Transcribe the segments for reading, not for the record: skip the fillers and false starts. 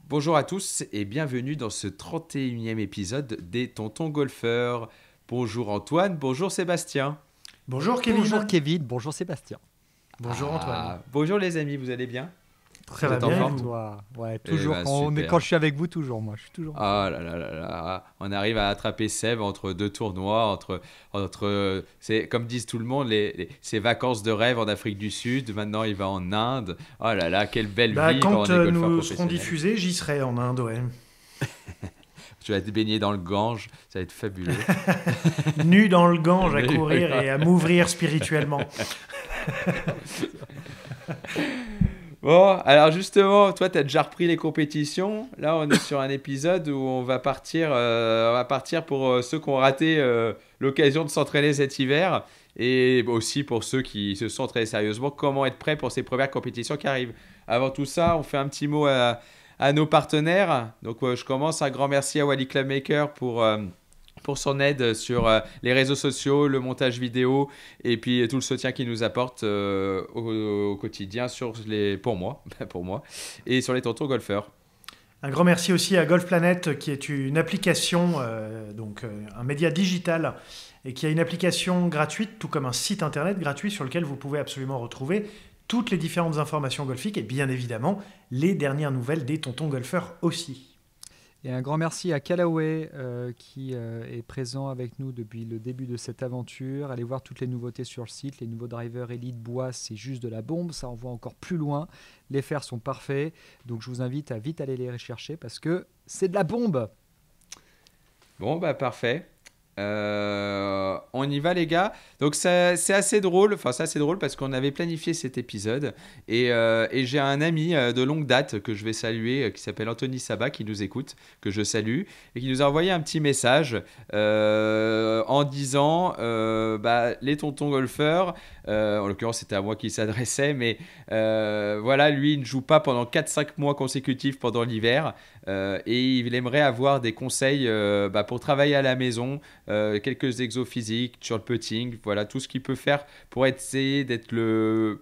Bonjour à tous et bienvenue dans ce 31e épisode des Tontons Golfeurs. Bonjour Antoine, bonjour Sébastien. Bonjour Bonjour Kevin. Kevin, bonjour Sébastien. Bonjour Antoine. Bonjour les amis, vous allez bien? Ça Vous va êtes en bien et forme? vous? Toi, ouais, Eh toujours ben, quand super. je suis avec vous, toujours moi, je suis toujours. Oh là là là là, on arrive à attraper Seb entre deux tournois, c'est comme disent tout le monde, ses vacances de rêve en Afrique du Sud, maintenant il va en Inde. Oh là là, quelle belle vie quand Quand on est golfeur nous serons professionnel. diffusés, j'y serai en Inde, ouais. Tu vas te baigner dans le Gange, ça va être fabuleux. Nu dans le Gange à Mais- courir et à m'ouvrir spirituellement. Bon, alors justement, toi, tu as déjà repris les compétitions. Là, on est sur un épisode où on va partir pour ceux qui ont raté l'occasion de s'entraîner cet hiver et aussi pour ceux qui se sont entraînés sérieusement, comment être prêt pour ces premières compétitions qui arrivent. Avant tout ça, on fait un petit mot à nos partenaires. Donc, je commence. Un grand merci à Wally Clubmaker pour son aide sur les réseaux sociaux, le montage vidéo et puis tout le soutien qu'il nous apporte au quotidien pour moi et sur les tontons golfeurs. Un grand merci aussi à Golf Planet, qui est une application, un média digital, et qui a une application gratuite, tout comme un site internet gratuit sur lequel vous pouvez absolument retrouver toutes les différentes informations golfiques et bien évidemment les dernières nouvelles des tontons golfeurs aussi. Et un grand merci à Callaway qui est présent avec nous depuis le début de cette aventure. Allez voir toutes les nouveautés sur le site. Les nouveaux drivers Elite Bois, c'est juste de la bombe. Ça envoie encore plus loin. Les fers sont parfaits. Donc je vous invite à vite aller les rechercher parce que c'est de la bombe. Bon, bah parfait. On y va les gars. Donc c'est assez drôle, parce qu'on avait planifié cet épisode et j'ai un ami de longue date que je vais saluer qui s'appelle Anthony Sabat qui nous écoute, que je salue et qui nous a envoyé un petit message en disant les tontons golfeurs, en l'occurrence c'était à moi qui s'adressait, mais voilà, lui il ne joue pas pendant 4-5 mois consécutifs pendant l'hiver et il aimerait avoir des conseils pour travailler à la maison. Quelques exos physiques sur le putting, voilà tout ce qu'il peut faire pour essayer d'être le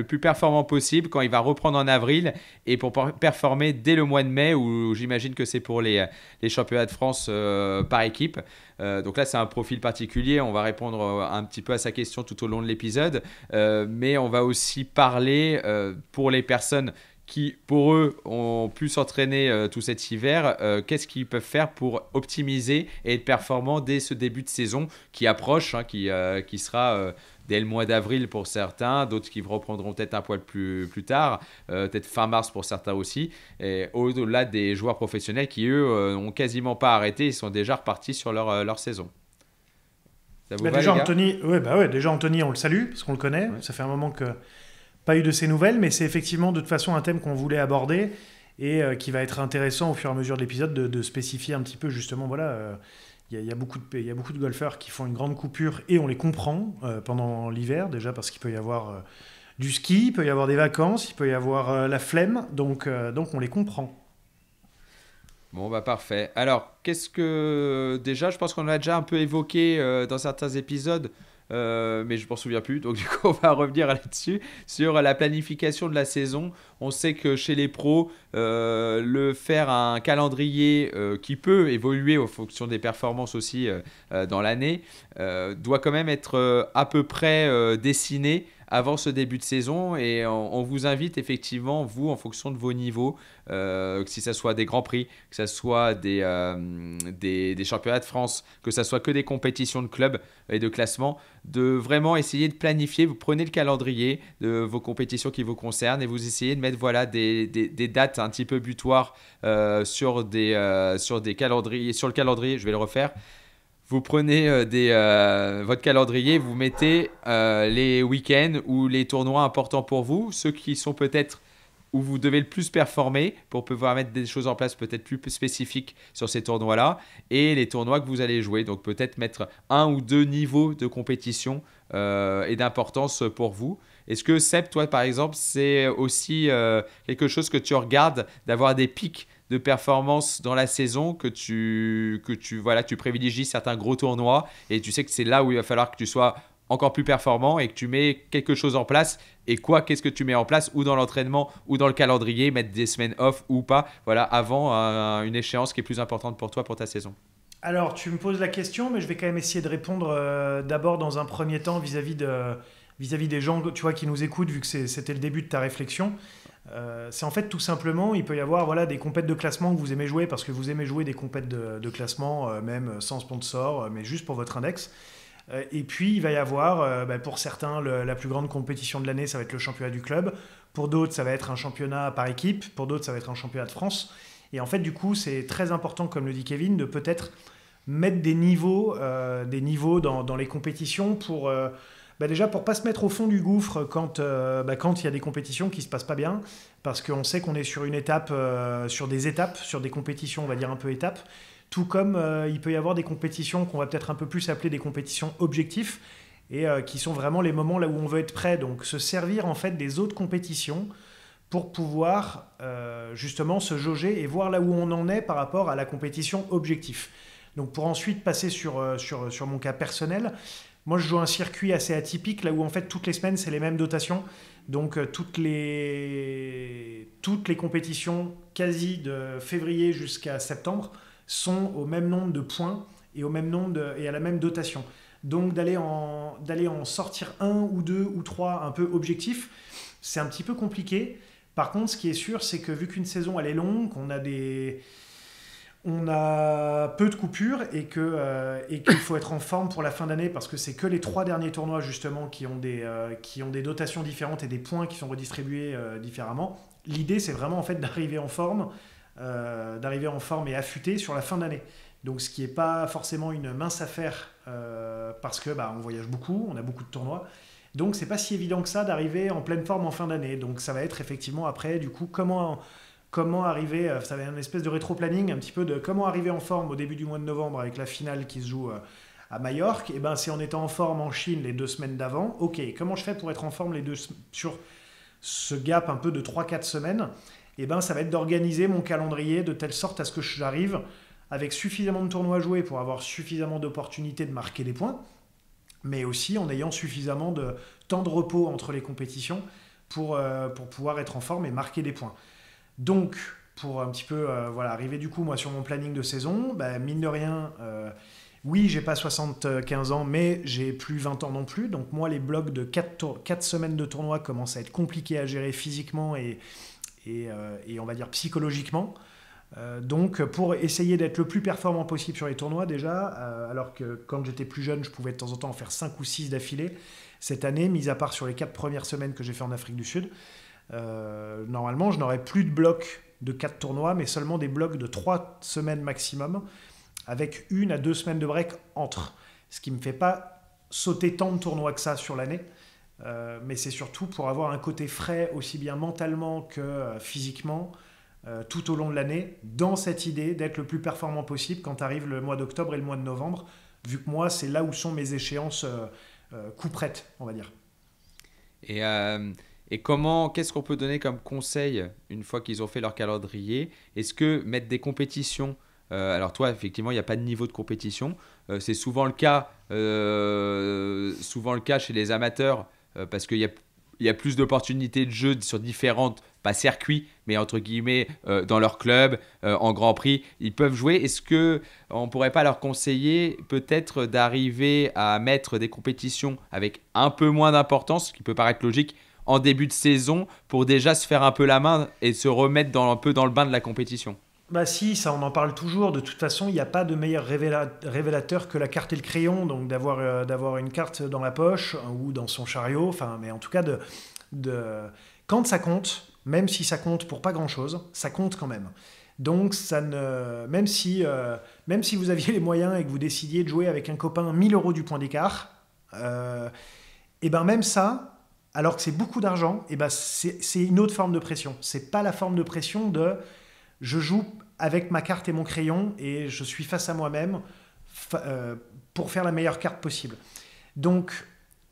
plus performant possible quand il va reprendre en avril et pour performer dès le mois de mai où j'imagine que c'est pour les championnats de France par équipe. Donc là c'est un profil particulier, on va répondre un petit peu à sa question tout au long de l'épisode, mais on va aussi parler pour les personnes qui, pour eux, ont pu s'entraîner tout cet hiver, qu'est-ce qu'ils peuvent faire pour optimiser et être performants dès ce début de saison qui approche, qui sera dès le mois d'avril pour certains, d'autres qui reprendront peut-être un poil plus tard, peut-être fin mars pour certains aussi, et au-delà des joueurs professionnels qui, eux, n'ont quasiment pas arrêté, ils sont déjà repartis sur leur saison. Ça vous va, Déjà les gars? Anthony, déjà Anthony, on le salue parce qu'on le connaît. Ouais. Ça fait un moment que pas eu de ses nouvelles, mais c'est effectivement de toute façon un thème qu'on voulait aborder et qui va être intéressant au fur et à mesure de l'épisode de spécifier un petit peu justement, voilà, il y a beaucoup de golfeurs qui font une grande coupure et on les comprend pendant l'hiver, déjà parce qu'il peut y avoir du ski, il peut y avoir des vacances, il peut y avoir la flemme, donc on les comprend. Bon, bah parfait. Alors, déjà, je pense qu'on l'a déjà un peu évoqué dans certains épisodes, mais je m'en souviens plus. Donc, du coup, on va revenir là-dessus, sur la planification de la saison. On sait que chez les pros, le faire un calendrier qui peut évoluer en fonction des performances aussi dans l'année, doit quand même être à peu près dessiné avant ce début de saison et on vous invite effectivement, vous, en fonction de vos niveaux, que si ça soit des grands prix, que ça soit des championnats de France, que ça soit que des compétitions de clubs et de classement, de vraiment essayer de planifier. Vous prenez le calendrier de vos compétitions qui vous concernent et vous essayez de mettre des dates un petit peu butoirs sur des calendriers, sur le calendrier. Je vais le refaire. Vous prenez votre calendrier, vous mettez les week-ends ou les tournois importants pour vous, ceux qui sont peut-être où vous devez le plus performer pour pouvoir mettre des choses en place peut-être plus spécifiques sur ces tournois-là et les tournois que vous allez jouer. Donc peut-être mettre 1 ou 2 niveaux de compétition et d'importance pour vous. Est-ce que Seb, toi par exemple, c'est aussi quelque chose que tu regardes, d'avoir des pics de performance dans la saison, que tu privilégies certains gros tournois et tu sais que c'est là où il va falloir que tu sois encore plus performant et que tu mets quelque chose en place. Et qu'est-ce que tu mets en place, ou dans l'entraînement, ou dans le calendrier, mettre des semaines off ou pas, voilà, avant une échéance qui est plus importante pour toi, pour ta saison. Alors, tu me poses la question, mais je vais quand même essayer de répondre d'abord dans un premier temps vis-à-vis des gens, tu vois, qui nous écoutent, vu que c'était le début de ta réflexion. C'est en fait tout simplement, il peut y avoir voilà, des compètes de classement que vous aimez jouer, parce que vous aimez jouer des compètes de classement, même sans sponsor, mais juste pour votre index. Et puis, il va y avoir, pour certains, la plus grande compétition de l'année, ça va être le championnat du club. Pour d'autres, ça va être un championnat par équipe. Pour d'autres, ça va être un championnat de France. Et en fait, du coup, c'est très important, comme le dit Kevin, de peut-être mettre des niveaux dans les compétitions pour... déjà, pour pas se mettre au fond du gouffre quand il y a des compétitions qui se passent pas bien, parce qu'on sait qu'on est sur une étape, sur des compétitions, on va dire un peu étapes, tout comme il peut y avoir des compétitions qu'on va peut-être un peu plus appeler des compétitions objectifs, et qui sont vraiment les moments là où on veut être prêt. Donc se servir en fait des autres compétitions pour pouvoir justement se jauger et voir là où on en est par rapport à la compétition objectif. Donc pour ensuite passer sur mon cas personnel, moi je joue un circuit assez atypique là où en fait toutes les semaines c'est les mêmes dotations. Donc toutes les compétitions quasi de février jusqu'à septembre sont au même nombre de points et et à la même dotation. Donc d'aller en sortir un ou deux ou trois un peu objectifs, c'est un petit peu compliqué. Par contre, ce qui est sûr, c'est que vu qu'une saison elle est longue, qu'on a on a peu de coupures et qu'il faut être en forme pour la fin d'année, parce que c'est que les 3 derniers tournois justement qui ont des dotations différentes et des points qui sont redistribués différemment. L'idée, c'est vraiment en fait d'arriver en forme et affûté sur la fin d'année. Donc ce qui n'est pas forcément une mince affaire parce que on voyage beaucoup, on a beaucoup de tournois. Donc c'est pas si évident que ça d'arriver en pleine forme en fin d'année. Donc ça va être effectivement après du coup comment arriver, ça va être une espèce de rétro-planning un petit peu de comment arriver en forme au début du mois de novembre avec la finale qui se joue à Majorque. Et c'est en étant en forme en Chine les 2 semaines d'avant. Ok, comment je fais pour être en forme sur ce gap un peu de 3-4 semaines? Ça va être d'organiser mon calendrier de telle sorte à ce que j'arrive avec suffisamment de tournois joués pour avoir suffisamment d'opportunités de marquer des points, mais aussi en ayant suffisamment de temps de repos entre les compétitions pour pouvoir être en forme et marquer des points. Donc, pour un petit peu arriver du coup moi sur mon planning de saison, mine de rien, oui, j'ai pas 75 ans, mais j'ai plus 20 ans non plus. Donc moi, les blocs de 4 semaines de tournoi commencent à être compliqués à gérer physiquement et on va dire psychologiquement. Donc pour essayer d'être le plus performant possible sur les tournois déjà, alors que quand j'étais plus jeune, je pouvais de temps en temps en faire 5 ou 6 d'affilée. Cette année, mis à part sur les 4 premières semaines que j'ai fait en Afrique du Sud, normalement, je n'aurai plus de blocs de 4 tournois, mais seulement des blocs de 3 semaines maximum, avec 1 à 2 semaines de break entre. Ce qui ne me fait pas sauter tant de tournois que ça sur l'année, mais c'est surtout pour avoir un côté frais, aussi bien mentalement que physiquement, tout au long de l'année, dans cette idée d'être le plus performant possible quand arrive le mois d'octobre et le mois de novembre, vu que moi, c'est là où sont mes échéances couperettes, on va dire. Et qu'est-ce qu'on peut donner comme conseil une fois qu'ils ont fait leur calendrier? Est-ce que mettre des compétitions, alors toi, effectivement, il n'y a pas de niveau de compétition, c'est souvent le cas chez les amateurs, parce qu'il y a plus d'opportunités de jeu sur différentes, pas circuits, mais entre guillemets, dans leur club, en Grand Prix, ils peuvent jouer. Est-ce qu'on ne pourrait pas leur conseiller peut-être d'arriver à mettre des compétitions avec un peu moins d'importance, ce qui peut paraître logique, en début de saison, pour déjà se faire un peu la main et se remettre un peu dans le bain de la compétition? Si, ça on en parle toujours. De toute façon, il n'y a pas de meilleur révélateur que la carte et le crayon. Donc d'avoir une carte dans la poche ou dans son chariot. Mais en tout cas, quand ça compte, même si ça compte pour pas grand-chose, ça compte quand même. Donc même si vous aviez les moyens et que vous décidiez de jouer avec un copain 1 000 € du point d'écart, même ça, alors que c'est beaucoup d'argent, c'est une autre forme de pression. C'est pas la forme de pression de je joue avec ma carte et mon crayon et je suis face à moi-même pour faire la meilleure carte possible. Donc,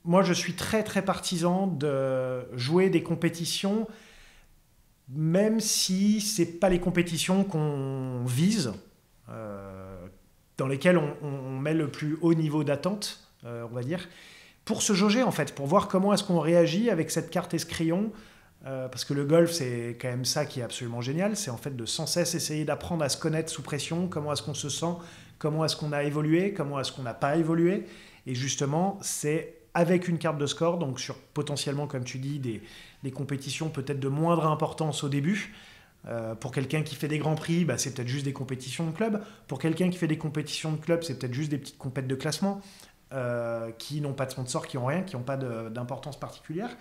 moi, je suis très, très partisan de jouer des compétitions, même si ce n'est pas les compétitions qu'on vise, dans lesquelles on met le plus haut niveau d'attente, on va dire. pour se jauger en fait, pour voir comment est-ce qu'on réagit avec cette carte escrion. Parce que le golf, c'est quand même ça qui est absolument génial, c'est en fait de sans cesse essayer d'apprendre à se connaître sous pression, comment est-ce qu'on se sent, comment est-ce qu'on a évolué, comment est-ce qu'on n'a pas évolué. Et justement, c'est avec une carte de score, donc sur potentiellement, comme tu dis, des compétitions peut-être de moindre importance au début. Pour quelqu'un qui fait des grands prix, c'est peut-être juste des compétitions de club. Pour quelqu'un qui fait des compétitions de club, c'est peut-être juste des petites compètes de classement qui n'ont pas de sponsor, qui n'ont rien, qui n'ont pas d'importance particulière.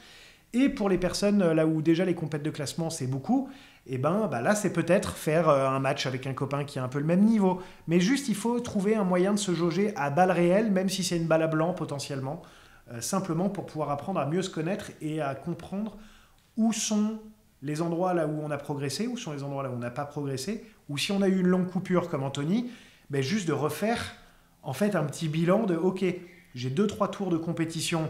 Et pour les personnes là où déjà les compètes de classement c'est beaucoup, et là c'est peut-être faire un match avec un copain qui a un peu le même niveau. Mais juste il faut trouver un moyen de se jauger à balles réelles, même si c'est une balle à blanc potentiellement, simplement pour pouvoir apprendre à mieux se connaître et à comprendre où sont les endroits là où on a progressé, où sont les endroits là où on n'a pas progressé, ou si on a eu une longue coupure comme Anthony, juste de refaire en fait un petit bilan de ok, j'ai 2-3 tours de compétition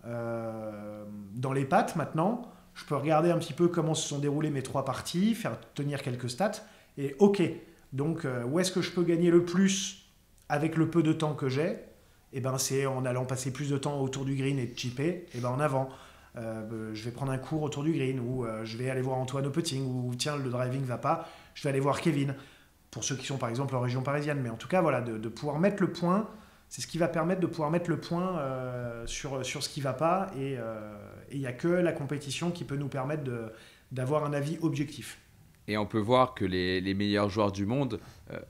dans les pattes maintenant, je peux regarder un petit peu comment se sont déroulées mes 3 parties, faire tenir quelques stats, et ok, donc où est-ce que je peux gagner le plus avec le peu de temps que j'ai? C'est en allant passer plus de temps autour du green et de chipper, en avant. Je vais prendre un cours autour du green, ou je vais aller voir Antoine au putting, ou tiens, le driving va pas, je vais aller voir Kevin, pour ceux qui sont par exemple en région parisienne. Mais en tout cas, voilà, de pouvoir mettre le point. C'est ce qui va permettre de pouvoir mettre le point sur ce qui ne va pas. Et il n'y a que la compétition qui peut nous permettre d'avoir un avis objectif. Et on peut voir que les meilleurs joueurs du monde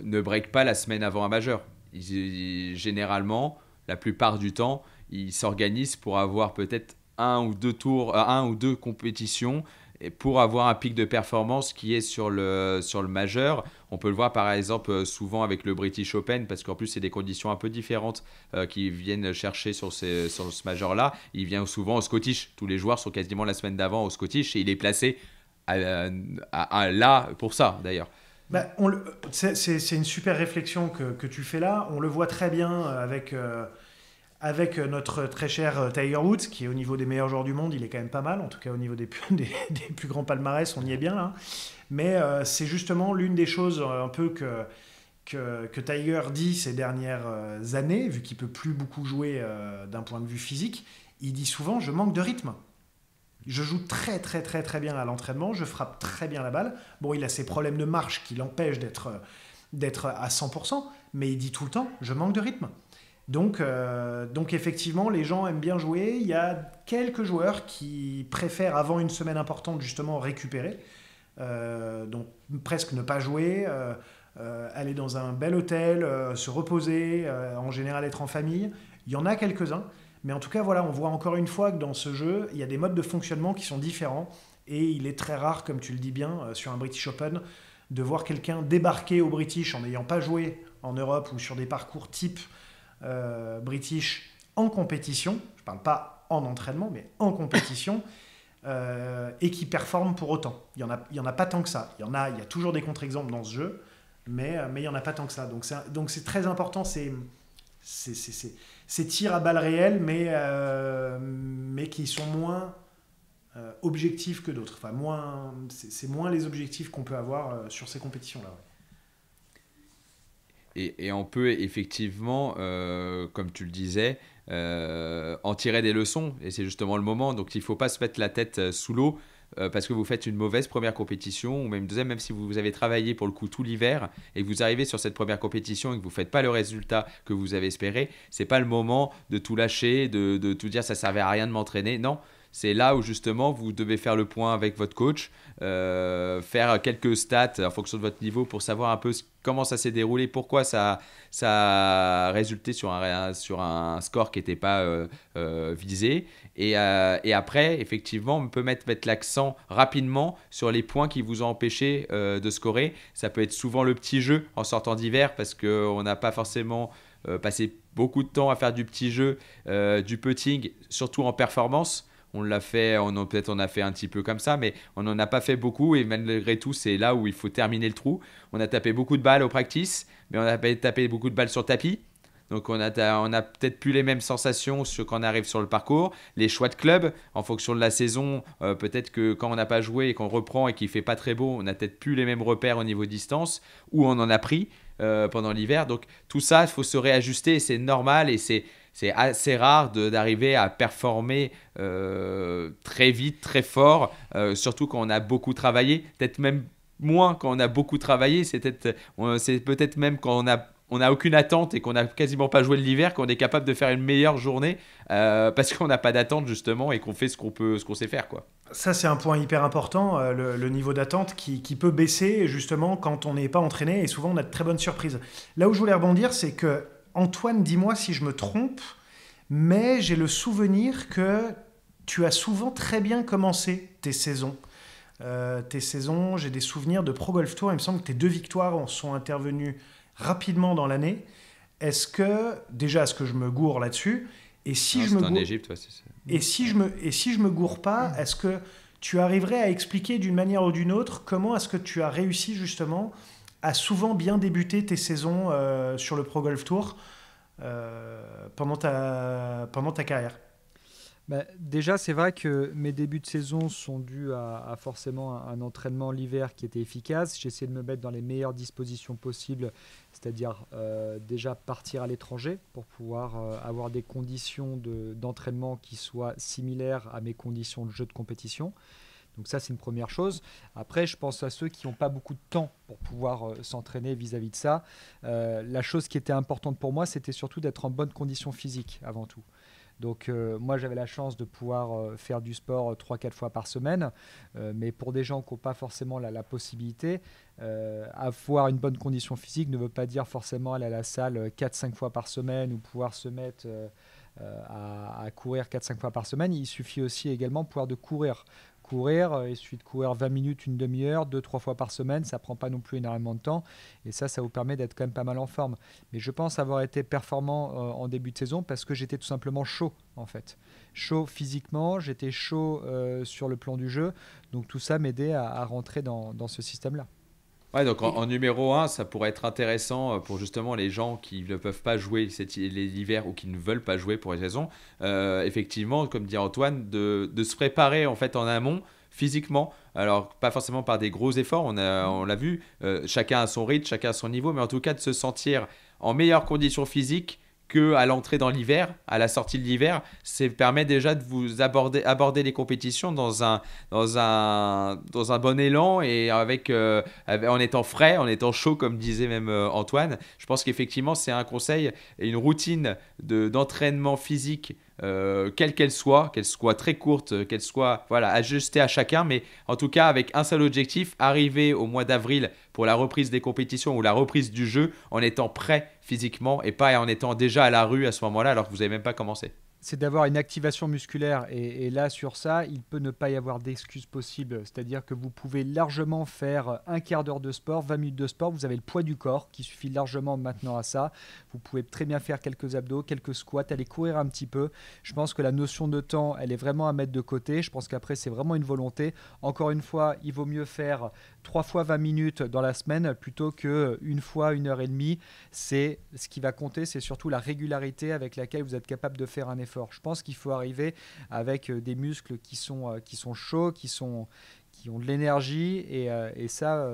ne breakent pas la semaine avant un majeur. Généralement, la plupart du temps, ils s'organisent pour avoir peut-être un ou deux compétitions et pour avoir un pic de performance qui est sur le majeur. On peut le voir par exemple souvent avec le British Open, parce qu'en plus c'est des conditions un peu différentes qui viennent chercher sur ce majeur-là. Il vient souvent au Scottish. Tous les joueurs sont quasiment la semaine d'avant au Scottish et il est placé là pour ça d'ailleurs. C'est une super réflexion que tu fais là. On le voit très bien avec notre très cher Tiger Woods, qui est au niveau des meilleurs joueurs du monde, il est quand même pas mal, en tout cas au niveau des plus grands palmarès, on y est bien là. Mais c'est justement l'une des choses un peu que Tiger dit ces dernières années, vu qu'il peut plus beaucoup jouer d'un point de vue physique. Il dit souvent « je manque de rythme ». Je joue très très très très bien à l'entraînement, je frappe très bien la balle. Bon, il a ses problèmes de marche qui l'empêchent d'être à 100%, mais il dit tout le temps « je manque de rythme ». Donc effectivement, les gens aiment bien jouer. Il y a quelques joueurs qui préfèrent, avant une semaine importante, justement récupérer. Donc presque ne pas jouer, aller dans un bel hôtel, se reposer, en général être en famille. Il y en a quelques-uns. Mais en tout cas, voilà, on voit encore une fois que dans ce jeu, il y a des modes de fonctionnement qui sont différents. Et il est très rare, comme tu le dis bien, sur un British Open, de voir quelqu'un débarquer au British en n'ayant pas joué en Europe ou sur des parcours type British en compétition, je ne parle pas en entraînement, mais en compétition, et qui performe pour autant. Il y en a pas tant que ça. Il y a toujours des contre-exemples dans ce jeu, mais il n'y en a pas tant que ça. Donc c'est très important, ces tirs à balles réelles, mais qui sont moins objectifs que d'autres. Enfin, c'est moins les objectifs qu'on peut avoir sur ces compétitions-là. Ouais. Et on peut effectivement, comme tu le disais, en tirer des leçons. Et c'est justement le moment. Donc il ne faut pas se mettre la tête sous l'eau parce que vous faites une mauvaise première compétition ou même deuxième, même si vous avez travaillé pour le coup tout l'hiver et que vous arrivez sur cette première compétition et que vous ne faites pas le résultat que vous avez espéré, ce n'est pas le moment de tout lâcher, de tout dire ça ne servait à rien de m'entraîner. Non. C'est là où justement vous devez faire le point avec votre coach, faire quelques stats en fonction de votre niveau pour savoir un peu comment ça s'est déroulé, pourquoi ça a résulté sur un score qui n'était pas visé. Et après, effectivement, on peut mettre l'accent rapidement sur les points qui vous ont empêché de scorer. Ça peut être souvent le petit jeu en sortant d'hiver parce qu'on n'a pas forcément passé beaucoup de temps à faire du petit jeu, du putting, surtout en performance. On l'a fait, peut-être on a fait un petit peu comme ça, mais on n'en a pas fait beaucoup et malgré tout, c'est là où il faut terminer le trou. On a tapé beaucoup de balles au practice, mais on a tapé beaucoup de balles sur tapis. Donc on a peut-être plus les mêmes sensations quand on arrive sur le parcours. Les choix de club, en fonction de la saison, peut-être que quand on n'a pas joué et qu'on reprend et qu'il ne fait pas très beau, on n'a peut-être plus les mêmes repères au niveau distance, ou on en a pris pendant l'hiver. Donc tout ça, il faut se réajuster et c'est normal et c'est c'est assez rare d'arriver à performer très vite, très fort, surtout quand on a beaucoup travaillé, peut-être même moins quand on a beaucoup travaillé, c'est peut-être même quand on n'a aucune attente et qu'on n'a quasiment pas joué l'hiver, qu'on est capable de faire une meilleure journée parce qu'on n'a pas d'attente justement et qu'on fait ce qu'on sait faire, quoi. Ça, c'est un point hyper important, le niveau d'attente qui peut baisser justement quand on n'est pas entraîné et souvent on a de très bonnes surprises. Là où je voulais rebondir, c'est que Antoine, dis-moi si je me trompe, mais j'ai le souvenir que tu as souvent très bien commencé tes saisons. J'ai des souvenirs de Pro Golf Tour, il me semble que tes 2 victoires sont intervenues rapidement dans l'année. Est-ce que je me gourre là-dessus? Et si je me en gourre, Égypte, ouais, c'est ça. et si je me gourre pas, est-ce que tu arriverais à expliquer d'une manière ou d'une autre comment est-ce que tu as réussi justement à souvent bien débuter tes saisons sur le Pro Golf Tour pendant ta carrière? Bah, déjà, c'est vrai que mes débuts de saison sont dus à forcément un entraînement l'hiver qui était efficace. J'ai essayé de me mettre dans les meilleures dispositions possibles, c'est-à-dire déjà partir à l'étranger pour pouvoir avoir des conditions d'entraînement qui soient similaires à mes conditions de jeu de compétition. Donc ça, c'est une première chose. Après, je pense à ceux qui n'ont pas beaucoup de temps pour pouvoir s'entraîner vis-à-vis de ça. La chose qui était importante pour moi, c'était surtout d'être en bonne condition physique avant tout. Donc moi, j'avais la chance de pouvoir faire du sport 3-4 fois par semaine. Mais pour des gens qui n'ont pas forcément la possibilité, avoir une bonne condition physique ne veut pas dire forcément aller à la salle 4-5 fois par semaine ou pouvoir se mettre à courir 4-5 fois par semaine. Il suffit aussi également de pouvoir courir. Il suffit de courir 20 minutes, une demi-heure, 2-3 fois par semaine, ça ne prend pas non plus énormément de temps et ça vous permet d'être quand même pas mal en forme. Mais je pense avoir été performant en début de saison parce que j'étais tout simplement chaud en fait. Chaud physiquement, j'étais chaud sur le plan du jeu, donc tout ça m'aidait à rentrer dans ce système-là. Ouais, donc en numéro 1, ça pourrait être intéressant pour justement les gens qui ne peuvent pas jouer l'hiver ou qui ne veulent pas jouer pour une raison. Effectivement, comme dit Antoine, de se préparer en fait en amont physiquement. Alors, pas forcément par des gros efforts, on l'a vu, chacun a son rythme, chacun a son niveau, mais en tout cas de se sentir en meilleures conditions physiques qu'à l'entrée dans l'hiver, à la sortie de l'hiver, ça permet déjà de vous aborder les compétitions dans un bon élan et en étant frais, en étant chaud, comme disait même Antoine. Je pense qu'effectivement, c'est un conseil et une routine d'entraînement physique, quelle qu'elle soit très courte, qu'elle soit ajustée à chacun, mais en tout cas avec un seul objectif, arriver au mois d'avril pour la reprise des compétitions ou la reprise du jeu en étant prêt physiquement et pas en étant déjà à la rue à ce moment-là alors que vous n'avez même pas commencé. C'est d'avoir une activation musculaire et là sur ça il peut ne pas y avoir d'excuses possibles, c'est-à-dire que vous pouvez largement faire un quart d'heure de sport, 20 minutes de sport, vous avez le poids du corps qui suffit largement maintenant à ça, vous pouvez très bien faire quelques abdos, quelques squats, aller courir un petit peu. Je pense que la notion de temps elle est vraiment à mettre de côté, je pense qu'après c'est vraiment une volonté. Encore une fois, il vaut mieux faire 3 fois 20 minutes dans la semaine plutôt qu'une fois 1h30. C'est ce qui va compter, c'est surtout la régularité avec laquelle vous êtes capable de faire un effort. Je pense qu'il faut arriver avec des muscles qui sont chauds, qui ont de l'énergie et ça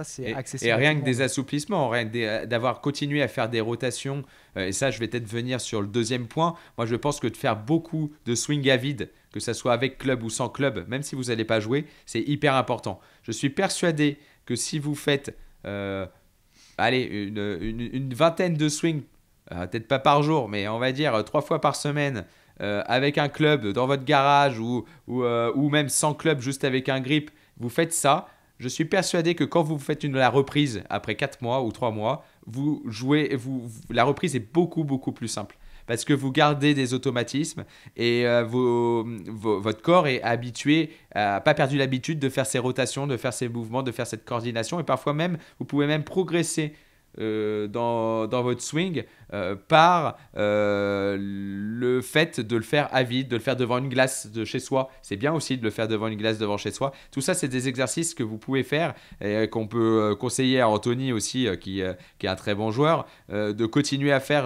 c'est accessible. Et rien que des assouplissements, rien que d'avoir continué à faire des rotations, et ça je vais peut-être venir sur le deuxième point. Moi je pense que de faire beaucoup de swing à vide, que ce soit avec club ou sans club, même si vous n'allez pas jouer, c'est hyper important. Je suis persuadé que si vous faites une vingtaine de swings, peut-être pas par jour, mais on va dire 3 fois par semaine, avec un club dans votre garage ou même sans club, juste avec un grip, vous faites ça. Je suis persuadé que quand vous faites la reprise après 4 mois ou 3 mois, la reprise est beaucoup, beaucoup plus simple. Parce que vous gardez des automatismes et votre corps est habitué, n'a pas perdu l'habitude de faire ces rotations, de faire ces mouvements, de faire cette coordination. Et parfois même, vous pouvez même progresser dans votre swing par le fait de le faire à vide, de le faire devant une glace de chez soi. C'est bien aussi de le faire devant une glace devant chez soi. Tout ça, c'est des exercices que vous pouvez faire et qu'on peut conseiller à Anthony aussi, qui est un très bon joueur, de continuer à faire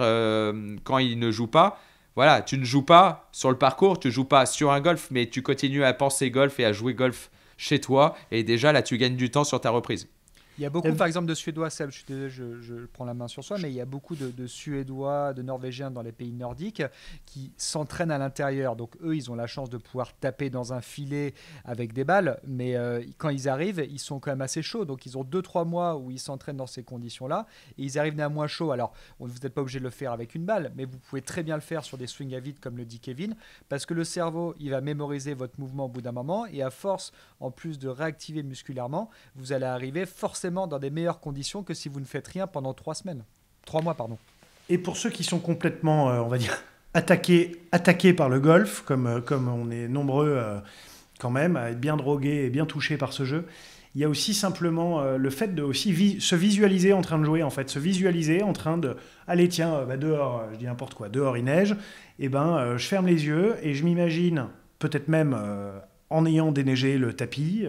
quand il ne joue pas. Voilà, tu ne joues pas sur le parcours, tu ne joues pas sur un golf, mais tu continues à penser golf et à jouer golf chez toi. Et déjà, là, tu gagnes du temps sur ta reprise. Il y a beaucoup, par exemple, de Suédois, Seb, je suis désolé, je prends la main sur soi, mais il y a beaucoup de Suédois, de Norvégiens dans les pays nordiques qui s'entraînent à l'intérieur. Donc eux, ils ont la chance de pouvoir taper dans un filet avec des balles, mais quand ils arrivent, ils sont quand même assez chauds. Donc ils ont 2-3 mois où ils s'entraînent dans ces conditions-là, et ils arrivent néanmoins chauds. Alors, vous n'êtes pas obligé de le faire avec une balle, mais vous pouvez très bien le faire sur des swings à vide, comme le dit Kevin, parce que le cerveau, il va mémoriser votre mouvement au bout d'un moment, et à force, en plus de réactiver musculairement, vous allez arriver forcément dans des meilleures conditions que si vous ne faites rien pendant 3 mois. Et pour ceux qui sont complètement, on va dire, attaqués par le golf, comme on est nombreux quand même à être bien drogués et bien touchés par ce jeu, il y a aussi simplement le fait de aussi se visualiser en train de jouer, en fait, se visualiser en train de, allez tiens, dehors, je dis n'importe quoi, dehors il neige, et je ferme les yeux et je m'imagine, peut-être même en ayant déneigé le tapis,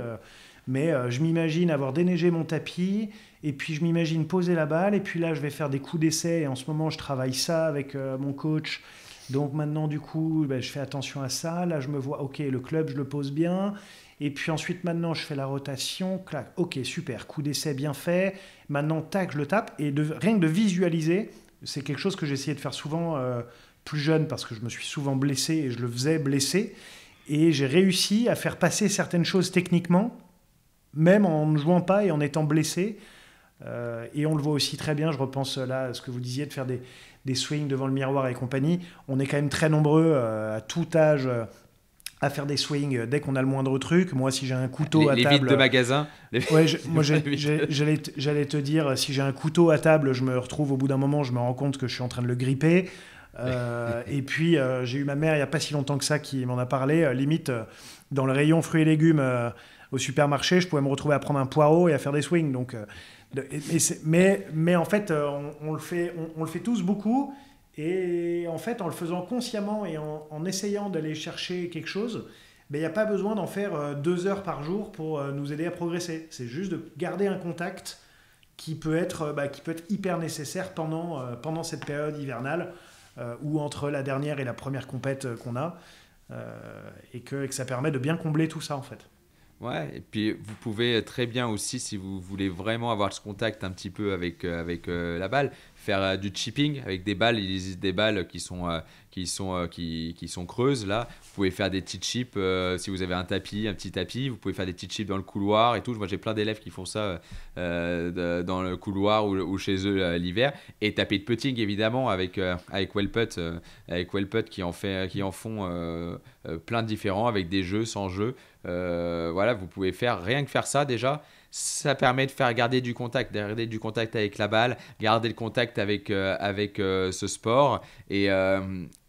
mais je m'imagine avoir déneigé mon tapis, et puis je m'imagine poser la balle, et puis là je vais faire des coups d'essai, et en ce moment je travaille ça avec mon coach, donc maintenant du coup je fais attention à ça, là je me vois, ok, le club je le pose bien, et puis ensuite maintenant je fais la rotation, clac, ok, super, coup d'essai bien fait, maintenant tac, je le tape, et rien que de visualiser, c'est quelque chose que j'ai essayé de faire souvent plus jeune, parce que je me suis souvent blessé, et je le faisais blessé, et j'ai réussi à faire passer certaines choses techniquement, même en ne jouant pas et en étant blessé. Et on le voit aussi très bien, je repense là à ce que vous disiez, de faire des swings devant le miroir et compagnie. On est quand même très nombreux à tout âge à faire des swings dès qu'on a le moindre truc. Moi, si j'ai un couteau à table... Les vides de magasin. J'allais te dire, si j'ai un couteau à table, je me retrouve au bout d'un moment, je me rends compte que je suis en train de le gripper. Et puis, j'ai eu ma mère, il n'y a pas si longtemps que ça, qui m'en a parlé. Limite, dans le rayon fruits et légumes... au supermarché, je pouvais me retrouver à prendre un poireau et à faire des swings. Donc, mais en fait, on le fait tous beaucoup. Et en fait, en le faisant consciemment et en essayant d'aller chercher quelque chose, il n'y a pas besoin d'en faire 2 heures par jour pour nous aider à progresser. C'est juste de garder un contact qui peut être hyper nécessaire pendant cette période hivernale ou entre la dernière et la première compète qu'on a. Et que ça permet de bien combler tout ça, en fait. Ouais, et puis vous pouvez très bien aussi, si vous voulez vraiment avoir ce contact un petit peu avec la balle, faire du chipping avec des balles. Il existe des balles qui sont creuses là. Vous pouvez faire des petits chips si vous avez un petit tapis. Vous pouvez faire des petits chips dans le couloir et tout. Moi j'ai plein d'élèves qui font ça dans le couloir ou chez eux l'hiver. Et taper de putting évidemment avec Wellputt, qui en font plein de différents avec des jeux, sans jeu. Voilà, vous pouvez rien que faire ça déjà. Ça permet de garder du contact avec la balle, garder le contact avec ce sport. Et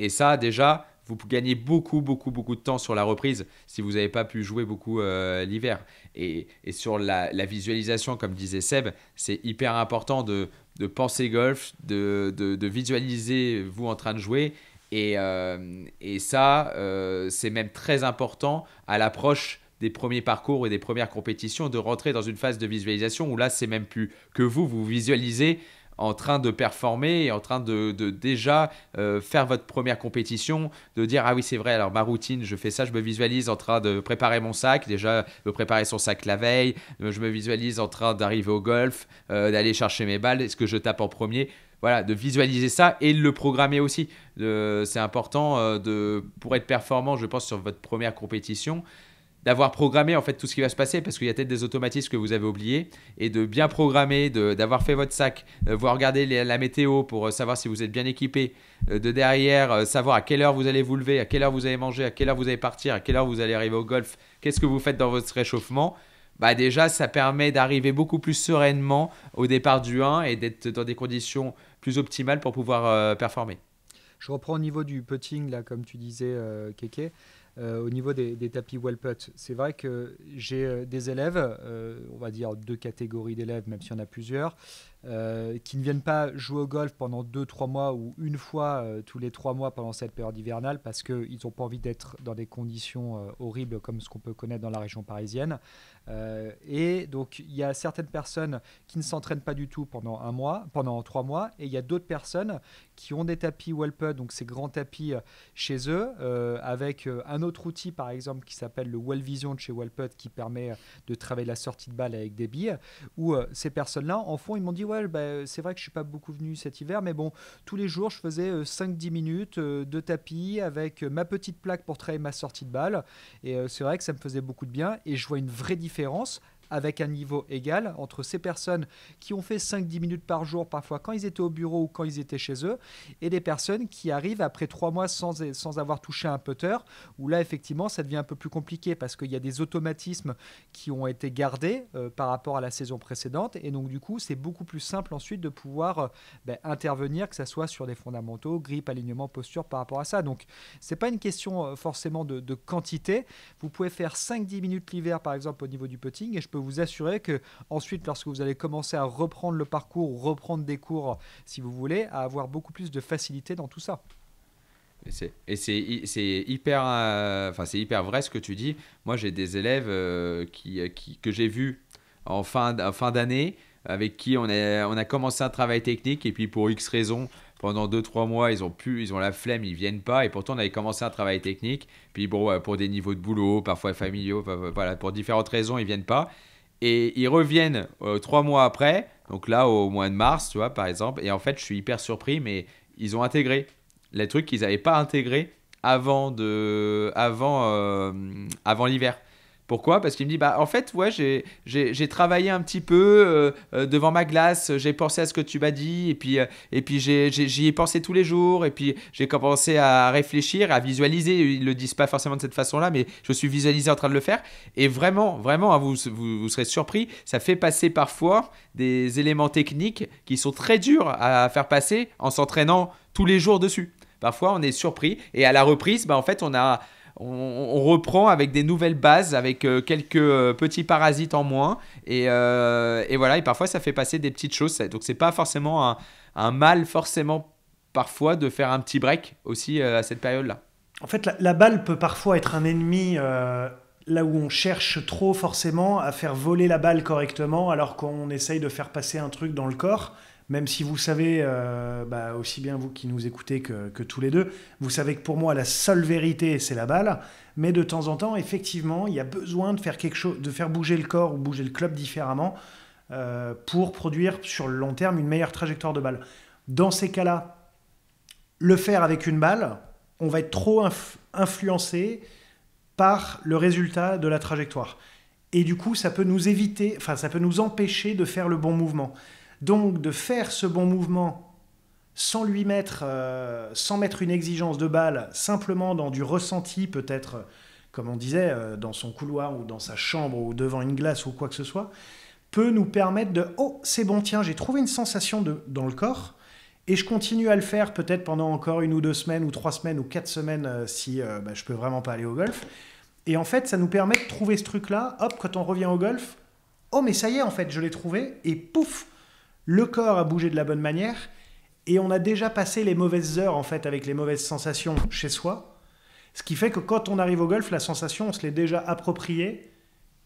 ça, déjà, vous gagnez beaucoup, beaucoup, beaucoup de temps sur la reprise si vous n'avez pas pu jouer beaucoup l'hiver. Et sur la visualisation, comme disait Seb, c'est hyper important de penser golf, de visualiser vous en train de jouer. Et ça, c'est même très important à l'approche des premiers parcours et des premières compétitions, de rentrer dans une phase de visualisation où là, c'est même plus que vous visualisez en train de performer et en train de déjà faire votre première compétition, de dire ah oui c'est vrai, alors ma routine, je fais ça, je me visualise en train de préparer mon sac, déjà de préparer son sac la veille, je me visualise en train d'arriver au golf, d'aller chercher mes balles, est-ce que je tape en premier? Voilà, de visualiser ça et de le programmer aussi. C'est important pour être performant, je pense, sur votre première compétition, d'avoir programmé en fait tout ce qui va se passer, parce qu'il y a peut-être des automatismes que vous avez oubliés, et de bien programmer, d'avoir fait votre sac, voir regarder la météo pour savoir si vous êtes bien équipé, de derrière savoir à quelle heure vous allez vous lever, à quelle heure vous allez manger, à quelle heure vous allez partir, à quelle heure vous allez arriver au golf, qu'est-ce que vous faites dans votre réchauffement. Déjà ça permet d'arriver beaucoup plus sereinement au départ du 1 et d'être dans des conditions plus optimales pour pouvoir performer. Je reprends au niveau du putting, là, comme tu disais, Kéké. Au niveau des tapis Wellputt, c'est vrai que j'ai des élèves, on va dire 2 catégories d'élèves, même s'il y en a plusieurs, qui ne viennent pas jouer au golf pendant 2-3 mois ou une fois tous les 3 mois pendant cette période hivernale, parce qu'ils n'ont pas envie d'être dans des conditions horribles comme ce qu'on peut connaître dans la région parisienne. Et donc, il y a certaines personnes qui ne s'entraînent pas du tout pendant 1 mois, pendant 3 mois, et il y a d'autres personnes qui ont des tapis Wellput, donc ces grands tapis chez eux, avec un autre outil, par exemple, qui s'appelle le Wellvision de chez Wellput, qui permet de travailler la sortie de balle avec des billes, où ces personnes-là, en fond, ils m'ont dit, ouais, bah, c'est vrai que je ne suis pas beaucoup venu cet hiver, mais bon, tous les jours, je faisais 5-10 minutes de tapis avec ma petite plaque pour travailler ma sortie de balle, et c'est vrai que ça me faisait beaucoup de bien, et je vois une vraie différence avec un niveau égal entre ces personnes qui ont fait 5-10 minutes par jour, parfois quand ils étaient au bureau ou quand ils étaient chez eux, et des personnes qui arrivent après 3 mois sans avoir touché un putter, où là, effectivement, ça devient un peu plus compliqué parce qu'il y a des automatismes qui ont été gardés par rapport à la saison précédente, et donc du coup, c'est beaucoup plus simple ensuite de pouvoir intervenir, que ce soit sur des fondamentaux, grip, alignement, posture par rapport à ça. Donc, c'est pas une question forcément de quantité. Vous pouvez faire 5-10 minutes l'hiver, par exemple, au niveau du putting, et je peux vous assurer que ensuite, lorsque vous allez commencer à reprendre le parcours ou reprendre des cours, si vous voulez, à avoir beaucoup plus de facilité dans tout ça. C'est hyper, c'est hyper vrai ce que tu dis. Moi, j'ai des élèves que j'ai vus en fin d'année, avec qui on a commencé un travail technique, et puis pour X raisons, pendant 2-3 mois, ils ont la flemme, ils viennent pas, et pourtant on avait commencé un travail technique. Puis bon, pour des niveaux de boulot, parfois familiaux, voilà, pour différentes raisons, ils viennent pas. Et ils reviennent 3 mois après, donc là au mois de mars, tu vois, par exemple. Et en fait, je suis hyper surpris, mais ils ont intégré les trucs qu'ils n'avaient pas intégrés avant l'hiver. Pourquoi? Parce qu'il me dit, bah, en fait, ouais, j'ai travaillé un petit peu devant ma glace, j'ai pensé à ce que tu m'as dit, et puis j'y ai pensé tous les jours, et puis j'ai commencé à réfléchir, à visualiser. Ils ne le disent pas forcément de cette façon-là, mais je suis visualisé en train de le faire. Et vraiment, vraiment, hein, vous serez surpris, ça fait passer parfois des éléments techniques qui sont très durs à faire passer en s'entraînant tous les jours dessus. Parfois, on est surpris, et à la reprise, bah, en fait, on reprend avec des nouvelles bases, avec quelques petits parasites en moins, et voilà, et parfois ça fait passer des petites choses, donc c'est pas forcément un mal forcément parfois de faire un petit break aussi à cette période-là. En fait, la balle peut parfois être un ennemi là où on cherche trop forcément à faire voler la balle correctement, alors qu'on essaye de faire passer un truc dans le corps. Même si vous savez, aussi bien vous qui nous écoutez que tous les deux, vous savez que pour moi, la seule vérité, c'est la balle. Mais de temps en temps, effectivement, il y a besoin de faire quelque chose, de faire bouger le corps ou bouger le club différemment pour produire sur le long terme une meilleure trajectoire de balle. Dans ces cas-là, le faire avec une balle, on va être trop influencé par le résultat de la trajectoire. Et du coup, ça peut nous empêcher de faire le bon mouvement. Donc, de faire ce bon mouvement sans mettre une exigence de balle, simplement dans du ressenti, peut-être, comme on disait, dans son couloir ou dans sa chambre ou devant une glace ou quoi que ce soit, peut nous permettre de « Oh, c'est bon, tiens, j'ai trouvé une sensation dans le corps et je continue à le faire peut-être pendant encore 1 ou 2 semaines ou 3 semaines ou 4 semaines si je peux vraiment pas aller au golf. » Et en fait, ça nous permet de trouver ce truc-là. Hop, quand on revient au golf, « Oh, mais ça y est, en fait, je l'ai trouvé. » Et pouf, le corps a bougé de la bonne manière et on a déjà passé les mauvaises heures en fait avec les mauvaises sensations chez soi. Ce qui fait que quand on arrive au golf, la sensation, on se l'est déjà appropriée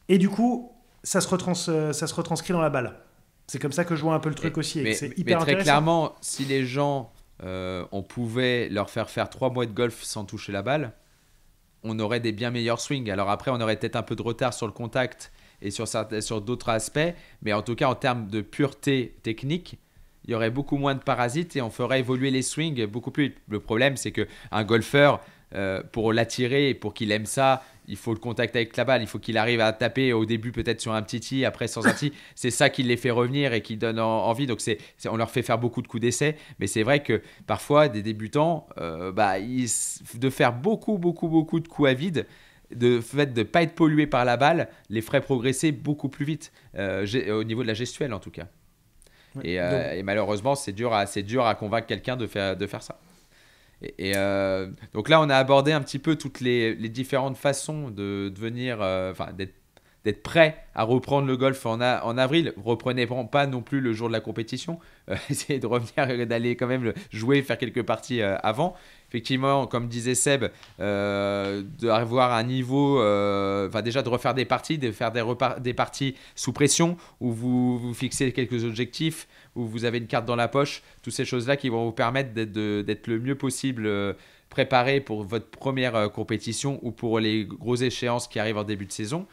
et du coup, ça se retranscrit dans la balle. C'est comme ça que je vois un peu le truc aussi. Et c'est hyper mais très intéressant. clairement, si les gens, on pouvait leur faire 3 mois de golf sans toucher la balle, on aurait des bien meilleurs swings. Alors après, on aurait peut-être un peu de retard sur le contact et sur d'autres aspects, mais en tout cas en termes de pureté technique, il y aurait beaucoup moins de parasites et on ferait évoluer les swings beaucoup plus vite. Le problème, c'est qu'un golfeur, pour l'attirer et pour qu'il aime ça, il faut le contact avec la balle, il faut qu'il arrive à taper au début peut-être sur un petit tee, après sans un tee. C'est ça qui les fait revenir et qui donne envie. Donc on leur fait faire beaucoup de coups d'essai, mais c'est vrai que parfois des débutants, de faire beaucoup de coups à vide, de fait de ne pas être pollué par la balle, les ferait progresser beaucoup plus vite, au niveau de la gestuelle en tout cas. Ouais, et malheureusement, c'est dur à convaincre quelqu'un de faire ça. Donc là, on a abordé un petit peu toutes les différentes façons de devenir, d'être d'être prêt à reprendre le golf en avril. Reprenez pas non plus le jour de la compétition. Essayez de revenir, d'aller quand même jouer, faire quelques parties avant. Effectivement, comme disait Seb, d'avoir un niveau, déjà de refaire des parties, de faire des parties sous pression où vous fixez quelques objectifs, où vous avez une carte dans la poche, toutes ces choses-là qui vont vous permettre d'être le mieux possible préparé pour votre première compétition ou pour les grosses échéances qui arrivent en début de saison.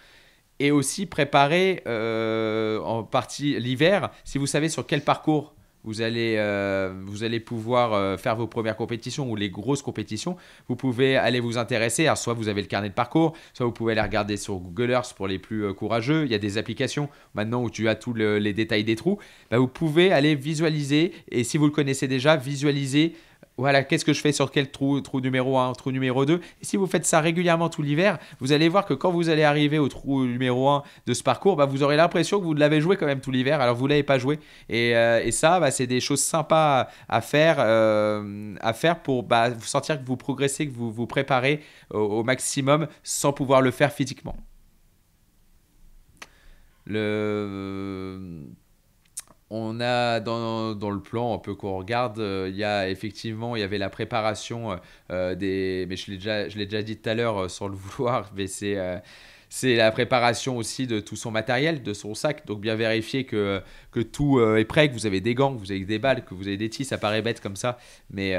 Et aussi préparer en partie l'hiver, si vous savez sur quel parcours vous allez pouvoir faire vos premières compétitions ou les grosses compétitions, vous pouvez aller vous intéresser. Alors, soit vous avez le carnet de parcours, soit vous pouvez aller regarder sur Google Earth pour les plus courageux. Il y a des applications maintenant où tu as tous les détails des trous. Vous pouvez aller visualiser, et si vous le connaissez déjà, visualiser. Voilà, qu'est-ce que je fais sur quel trou numéro 1, trou numéro 2. Et si vous faites ça régulièrement tout l'hiver, vous allez voir que quand vous allez arriver au trou numéro 1 de ce parcours, vous aurez l'impression que vous l'avez joué quand même tout l'hiver, alors vous ne l'avez pas joué. Et ça, c'est des choses sympas à faire pour vous sentir que vous progressez, que vous vous préparez au maximum sans pouvoir le faire physiquement. On a dans le plan un peu qu'on regarde, il y avait la préparation mais je l'ai déjà dit tout à l'heure sans le vouloir, mais c'est la préparation aussi de tout son matériel, de son sac. Donc bien vérifier que tout est prêt, que vous avez des gants, que vous avez des balles, que vous avez des tirs. Ça paraît bête comme ça, mais